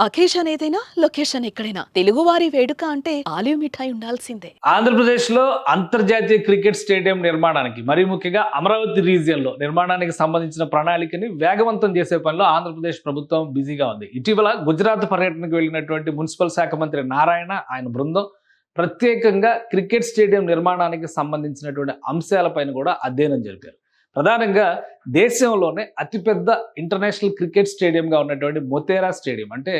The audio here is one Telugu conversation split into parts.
అకేషన్ ఏదైనా లొకేషన్ ఎక్కడైనా తెలుగువారి వేడుక అంటే ఆలివ్ మిఠాయి ఉండాల్సిందే. ఆంధ్రప్రదేశ్‌లో అంతర్జాతీయ క్రికెట్ స్టేడియం నిర్మాణానికి, మరీ ముఖ్యంగా అమరావతి రీజియన్‌లో నిర్మాణానికి సంబంధించిన ప్రణాళికని వేగవంతం చేసే పనిలో ఆంధ్రప్రదేశ్ ప్రభుత్వం బిజీగా ఉంది. ఇటీవల గుజరాత్ పర్యటనకు వెళ్ళినటువంటి మున్సిపల్ శాఖ మంత్రి నారాయణ, ఆయన బృందం ప్రత్యేకంగా క్రికెట్ స్టేడియం నిర్మాణానికి సంబంధించినటువంటి అంశాలపైన కూడా అధ్యయనం జరిపారు. ప్రధానంగా దేశంలోనే అతిపెద్ద ఇంటర్నేషనల్ క్రికెట్ స్టేడియంగా ఉన్నటువంటి మొతేరా స్టేడియం, అంటే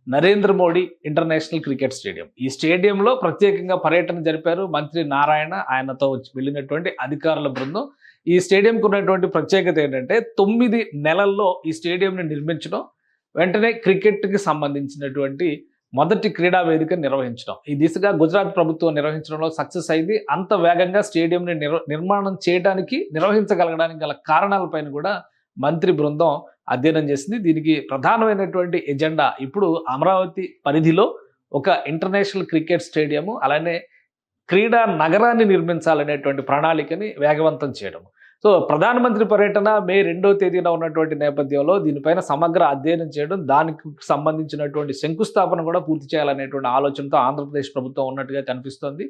Narendra Modi international cricket stadium. ఈ స్టేడియంలో ప్రత్యేకంగా పర్యటన జరిపారు మంత్రి నారాయణ, ఆయనతో వచ్చి వెళ్ళినటువంటి అధికారుల బృందం. ఈ స్టేడియంకు ఉన్నటువంటి ప్రత్యేకత ఏంటంటే 9 నెలల్లో ఈ స్టేడియంని నిర్మించడం, వెంటనే క్రికెట్కి సంబంధించినటువంటి మొదటి క్రీడా వేదిక నిర్వహించడం. ఈ దిశగా గుజరాత్ ప్రభుత్వం నిర్వహించడంలో సక్సెస్ అయింది. అంత వేగంగా స్టేడియంని నిర్మాణం చేయడానికి, నిర్వహించగలగడానికి గల కారణాలపైన కూడా మంత్రి బృందం అధ్యయనం చేసింది. దీనికి ప్రధానమైనటువంటి ఎజెండా ఇప్పుడు అమరావతి పరిధిలో ఒక ఇంటర్నేషనల్ క్రికెట్ స్టేడియము, అలానే క్రీడా నగరాన్ని నిర్మించాలనేటువంటి ప్రణాళికని వేగవంతం చేయడం. సో ప్రధానమంత్రి పర్యటన మే 2వ తేదీన ఉన్నటువంటి నేపథ్యంలో దీనిపైన సమగ్ర అధ్యయనం చేయడం, దానికి సంబంధించినటువంటి శంకుస్థాపన కూడా పూర్తి చేయాలనేటువంటి ఆలోచనతో ఆంధ్రప్రదేశ్ ప్రభుత్వం ఉన్నట్టుగా కనిపిస్తోంది.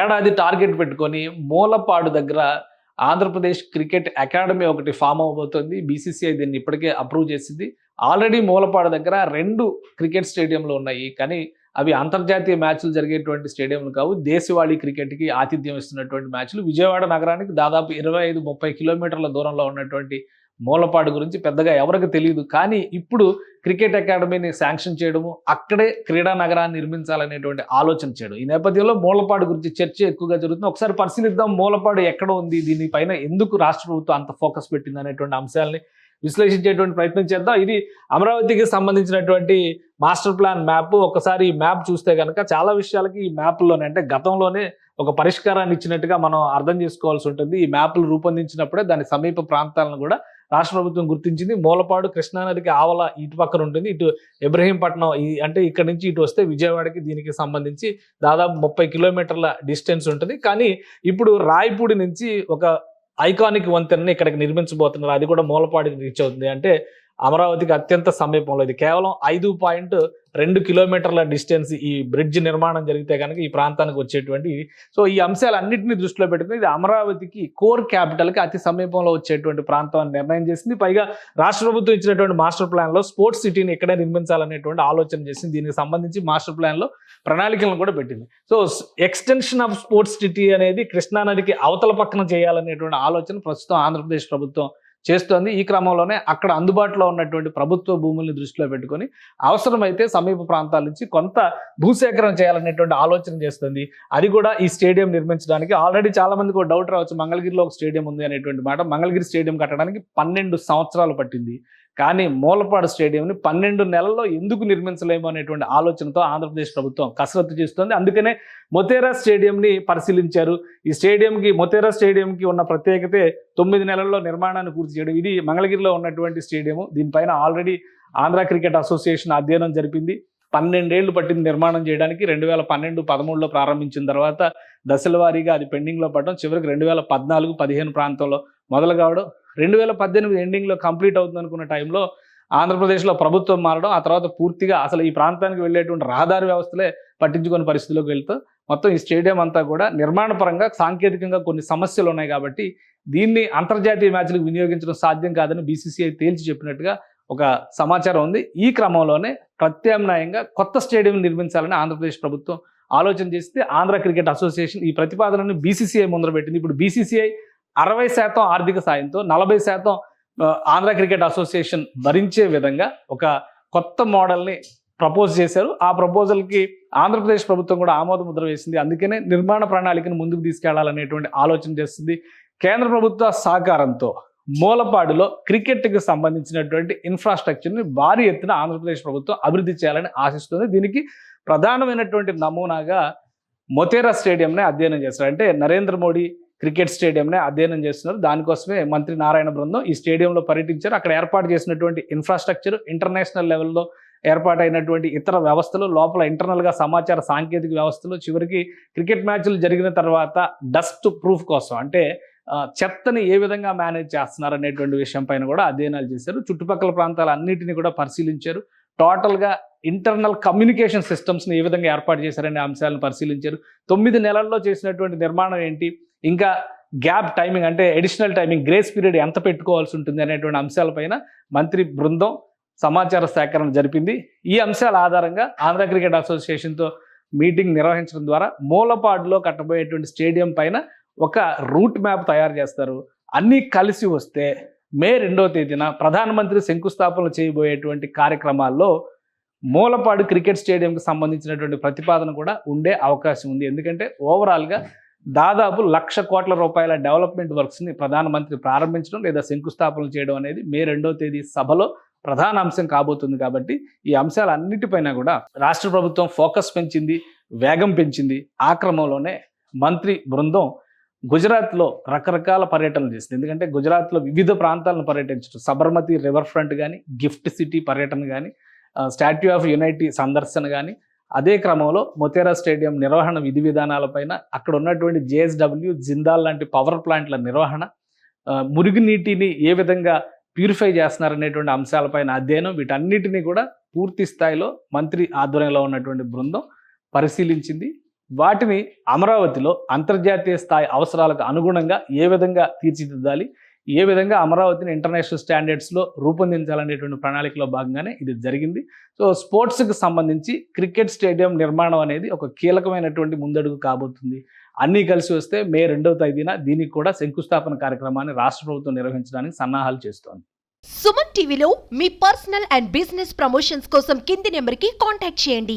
ఏడాది టార్గెట్ పెట్టుకొని మూలపాడు దగ్గర ఆంధ్రప్రదేశ్ క్రికెట్ అకాడమీ ఒకటి ఫామ్ అవబోతోంది. బీసీసీఐ దీన్ని ఇప్పటికే అప్రూవ్ చేసింది. ఆల్రెడీ మూలపాడు దగ్గర 2 క్రికెట్ స్టేడియంలు ఉన్నాయి, కానీ అవి అంతర్జాతీయ మ్యాచ్లు జరిగేటువంటి స్టేడియంలు కావు. దేశవాళీ క్రికెట్కి ఆతిథ్యం ఇస్తున్నటువంటి మ్యాచ్లు. విజయవాడ నగరానికి దాదాపు 25-30 కిలోమీటర్ల దూరంలో ఉన్నటువంటి మూలపాడు గురించి పెద్దగా ఎవరికి తెలియదు. కానీ ఇప్పుడు క్రికెట్ అకాడమీని శాంక్షన్ చేయడము, అక్కడే క్రీడా నగరాన్ని నిర్మించాలనేటువంటి ఆలోచన చేయడం, ఈ నేపథ్యంలో మూలపాడు గురించి చర్చ ఎక్కువగా జరుగుతుంది. ఒకసారి పరిశీలిద్దాం, మూలపాడు ఎక్కడ ఉంది, దీనిపైన ఎందుకు రాష్ట్ర ప్రభుత్వం అంత ఫోకస్ పెట్టింది అనేటువంటి అంశాలని విశ్లేషించేటువంటి ప్రయత్నం చేద్దాం. ఇది అమరావతికి సంబంధించినటువంటి మాస్టర్ ప్లాన్ మ్యాప్. ఒకసారి ఈ మ్యాప్ చూస్తే కనుక చాలా విషయాలకి ఈ మ్యాప్లోనే, అంటే గతంలోనే ఒక పరిష్కారాన్ని ఇచ్చినట్టుగా మనం అర్థం చేసుకోవాల్సి ఉంటుంది. ఈ మ్యాప్లు రూపొందించినప్పుడే దాని సమీప ప్రాంతాలను కూడా రాష్ట్ర ప్రభుత్వం గుర్తించింది. మూలపాడు కృష్ణానదికి ఆవల ఇటు పక్కన ఉంటుంది, ఇటు ఇబ్రహీంపట్నం, అంటే ఇక్కడ నుంచి ఇటు వస్తే విజయవాడకి దీనికి సంబంధించి దాదాపు 30 కిలోమీటర్ల డిస్టెన్స్ ఉంటుంది. కానీ ఇప్పుడు రాయపూడి నుంచి ఒక ఐకానిక్ వంతెనని ఇక్కడికి నిర్మించబోతున్నారు. అది కూడా మూలపాడికి రీచ్ అవుతుంది. అంటే అమరావతికి అత్యంత సమీపంలో, ఇది కేవలం 5.2 కిలోమీటర్ల డిస్టెన్స్ ఈ బ్రిడ్జ్ నిర్మాణం జరిగితే కనుక ఈ ప్రాంతానికి వచ్చేటువంటి. సో ఈ అంశాలన్నింటినీ దృష్టిలో పెట్టుకుని ఇది అమరావతికి కోర్ క్యాపిటల్కి అతి సమీపంలో వచ్చేటువంటి ప్రాంతం అని నిర్ణయం చేసింది. పైగా రాష్ట్ర ప్రభుత్వం ఇచ్చినటువంటి మాస్టర్ ప్లాన్లో స్పోర్ట్స్ సిటీని ఇక్కడే నిర్మించాలనేటువంటి ఆలోచన చేసింది. దీనికి సంబంధించి మాస్టర్ ప్లాన్లో ప్రణాళికలను కూడా పెట్టింది. So extension of sports city అనేది కృష్ణానదికి అవతల పక్కన చేయాలనేటువంటి ఆలోచన ప్రస్తుతం ఆంధ్రప్రదేశ్ ప్రభుత్వం చేస్తోంది. ఈ క్రమంలోనే అక్కడ అందుబాటులో ఉన్నటువంటి ప్రభుత్వ భూముల్ని దృష్టిలో పెట్టుకొని అవసరమైతే సమీప ప్రాంతాల నుంచి కొంత భూసేకరణ చేయాలనేటువంటి ఆలోచన చేస్తుంది. అది కూడా ఈ స్టేడియం నిర్మించడానికి. ఆల్రెడీ చాలా మందికి ఒక డౌట్ రావచ్చు, మంగళగిరిలో ఒక స్టేడియం ఉంది అనేటువంటి మాట. మంగళగిరి స్టేడియం కట్టడానికి 12 సంవత్సరాలు పట్టింది. కానీ మూలపాడు స్టేడియంని 12 నెలల్లో ఎందుకు నిర్మించలేము అనేటువంటి ఆలోచనతో ఆంధ్రప్రదేశ్ ప్రభుత్వం కసరత్తు చేస్తుంది. అందుకనే మొతేరా స్టేడియంని పరిశీలించారు. ఈ మొతేరా స్టేడియంకి ఉన్న ప్రత్యేకతే 9 నెలల్లో నిర్మాణాన్ని పూర్తి చేయడం. ఇది మంగళగిరిలో ఉన్నటువంటి స్టేడియము. దీనిపైన ఆల్రెడీ ఆంధ్ర క్రికెట్ అసోసియేషన్ అధ్యయనం జరిపింది. 12 ఏళ్లు పట్టింది నిర్మాణం చేయడానికి. 2012-13లో ప్రారంభించిన తర్వాత దశల వారీగా అది పెండింగ్లో పడడం, చివరికి 2014-15 ప్రాంతంలో మొదలు కావడం, 2018 ఎండింగ్లో కంప్లీట్ అవుతుంది అనుకున్న టైంలో ఆంధ్రప్రదేశ్లో ప్రభుత్వం మారడం, ఆ తర్వాత పూర్తిగా అసలు ఈ ప్రాంతానికి వెళ్ళేటువంటి రహదారి వ్యవస్థలే పట్టించుకునే పరిస్థితిలోకి వెళ్తూ మొత్తం ఈ స్టేడియం అంతా కూడా నిర్మాణపరంగా సాంకేతికంగా కొన్ని సమస్యలు ఉన్నాయి కాబట్టి దీన్ని అంతర్జాతీయ మ్యాచ్లకు వినియోగించడం సాధ్యం కాదని బీసీసీఐ తేల్చి చెప్పినట్టుగా ఒక సమాచారం ఉంది. ఈ క్రమంలోనే ప్రత్యామ్నాయంగా కొత్త స్టేడియం నిర్మించాలని ఆంధ్రప్రదేశ్ ప్రభుత్వం ఆలోచన చేస్తే ఆంధ్ర క్రికెట్ అసోసియేషన్ ఈ ప్రతిపాదనను బీసీసీఐ ముందర పెట్టింది. ఇప్పుడు బీసీసీఐ 60% ఆర్థిక సాయంతో 40% ఆంధ్ర క్రికెట్ అసోసియేషన్ భరించే విధంగా ఒక కొత్త మోడల్ని ప్రపోజ్ చేశారు. ఆ ప్రపోజల్కి ఆంధ్రప్రదేశ్ ప్రభుత్వం కూడా ఆమోద ముద్ర వేసింది. అందుకనే నిర్మాణ ప్రణాళికను ముందుకు తీసుకెళ్లాలనేటువంటి ఆలోచన చేస్తుంది. కేంద్ర ప్రభుత్వ సహకారంతో మూలపాడులో క్రికెట్కి సంబంధించినటువంటి ఇన్ఫ్రాస్ట్రక్చర్ని భారీ ఎత్తున ఆంధ్రప్రదేశ్ ప్రభుత్వం అభివృద్ధి చేయాలని ఆశిస్తుంది. దీనికి ప్రధానమైనటువంటి నమూనాగా మొతేరా స్టేడియంనే అధ్యయనం చేస్తారు. అంటే నరేంద్ర మోడీ క్రికెట్ స్టేడియంనే అధ్యయనం చేస్తున్నారు. దానికోసమే మంత్రి నారాయణ బృందం ఈ స్టేడియంలో పర్యటించారు. అక్కడ ఏర్పాటు చేసినటువంటి ఇన్ఫ్రాస్ట్రక్చర్, ఇంటర్నేషనల్ లెవెల్లో ఏర్పాటైనటువంటి ఇతర వ్యవస్థలు, లోపల ఇంటర్నల్గా సమాచార సాంకేతిక వ్యవస్థలు, చివరికి క్రికెట్ మ్యాచ్లు జరిగిన తర్వాత డస్ట్ ప్రూఫ్ కోసం, అంటే చెత్తని ఏ విధంగా మేనేజ్ చేస్తున్నారు అనేటువంటి విషయం పైన కూడా అధ్యయనాలు చేశారు. చుట్టుపక్కల ప్రాంతాలన్నింటినీ కూడా పరిశీలించారు. టోటల్గా ఇంటర్నల్ కమ్యూనికేషన్ సిస్టమ్స్ని ఏ విధంగా ఏర్పాటు చేశారనే అంశాలను పరిశీలించారు. 9 నెలల్లో చేసినటువంటి నిర్మాణం ఏంటి, ఇంకా గ్యాప్ టైమింగ్ అంటే అడిషనల్ టైమింగ్ గ్రేస్ పీరియడ్ ఎంత పెట్టుకోవాల్సి ఉంటుంది అనేటువంటి అంశాలపైన మంత్రి బృందం సమాచార సేకరణ జరిపింది. ఈ అంశాల ఆధారంగా ఆంధ్ర క్రికెట్ అసోసియేషన్తో మీటింగ్ నిర్వహించడం ద్వారా మూలపాడులో కట్టబోయేటువంటి స్టేడియం పైన ఒక రూట్ మ్యాప్ తయారు చేస్తారు. అన్నీ కలిసి వస్తే మే 2వ తేదీన ప్రధానమంత్రి శంకుస్థాపన చేయబోయేటువంటి కార్యక్రమాల్లో మూలపాడు క్రికెట్ స్టేడియంకి సంబంధించినటువంటి ప్రతిపాదన కూడా ఉండే అవకాశం ఉంది. ఎందుకంటే ఓవరాల్గా దాదాపు 1,00,000 కోట్ల రూపాయల డెవలప్మెంట్ వర్క్స్ని ప్రధానమంత్రి ప్రారంభించడం లేదా శంకుస్థాపన చేయడం అనేది మే 2వ తేదీ సభలో ప్రధాన అంశం కాబోతుంది. కాబట్టి ఈ అంశాలన్నిటిపైన కూడా రాష్ట్ర ప్రభుత్వం ఫోకస్ పెంచింది, వేగం పెంచింది. ఆ క్రమంలోనే మంత్రి బృందం గుజరాత్లో రకరకాల పర్యటనలు చేసింది. ఎందుకంటే గుజరాత్లో వివిధ ప్రాంతాలను పర్యటించడం, సబర్మతి రివర్ ఫ్రంట్ కానీ, గిఫ్ట్ సిటీ పర్యటన కానీ, స్టాట్యూ ఆఫ్ యూనిటీ సందర్శన కానీ, అదే క్రమంలో మొతేరా స్టేడియం నిర్వహణ విధి విధానాలపైన, అక్కడ ఉన్నటువంటి జేఎస్డబ్ల్యూ, జిందాల్ లాంటి పవర్ ప్లాంట్ల నిర్వహణ, మురుగునీటిని ఏ విధంగా ప్యూరిఫై చేస్తున్నారనేటువంటి అంశాలపైన అధ్యయనం, వీటన్నిటినీ కూడా పూర్తి స్థాయిలో మంత్రి ఆధ్వర్యంలో ఉన్నటువంటి బృందం పరిశీలించింది. వాటిని అమరావతిలో అంతర్జాతీయ స్థాయి అవసరాలకు అనుగుణంగా ఏ విధంగా తీర్చిదిద్దాలి, ఏ విధంగా అమరావతిని ఇంటర్నేషనల్ స్టాండర్డ్స్లో రూపొందించాలనేటువంటి ప్రణాళికలో భాగంగానే ఇది జరిగింది. సో స్పోర్ట్స్కి సంబంధించి క్రికెట్ స్టేడియం నిర్మాణం అనేది ఒక కీలకమైనటువంటి ముందడుగు కాబోతుంది. అన్నీ కలిసి వస్తే మే 2వ తేదీన దీనికి కూడా శంకుస్థాపన కార్యక్రమాన్ని రాష్ట్ర ప్రభుత్వం నిర్వహించడానికి సన్నాహాలు చేస్తోంది. సుమన్ టీవీలో మీ పర్సనల్ అండ్ బిజినెస్ ప్రమోషన్స్ కోసం కింది నెంబర్కి కాంటాక్ట్ చేయండి.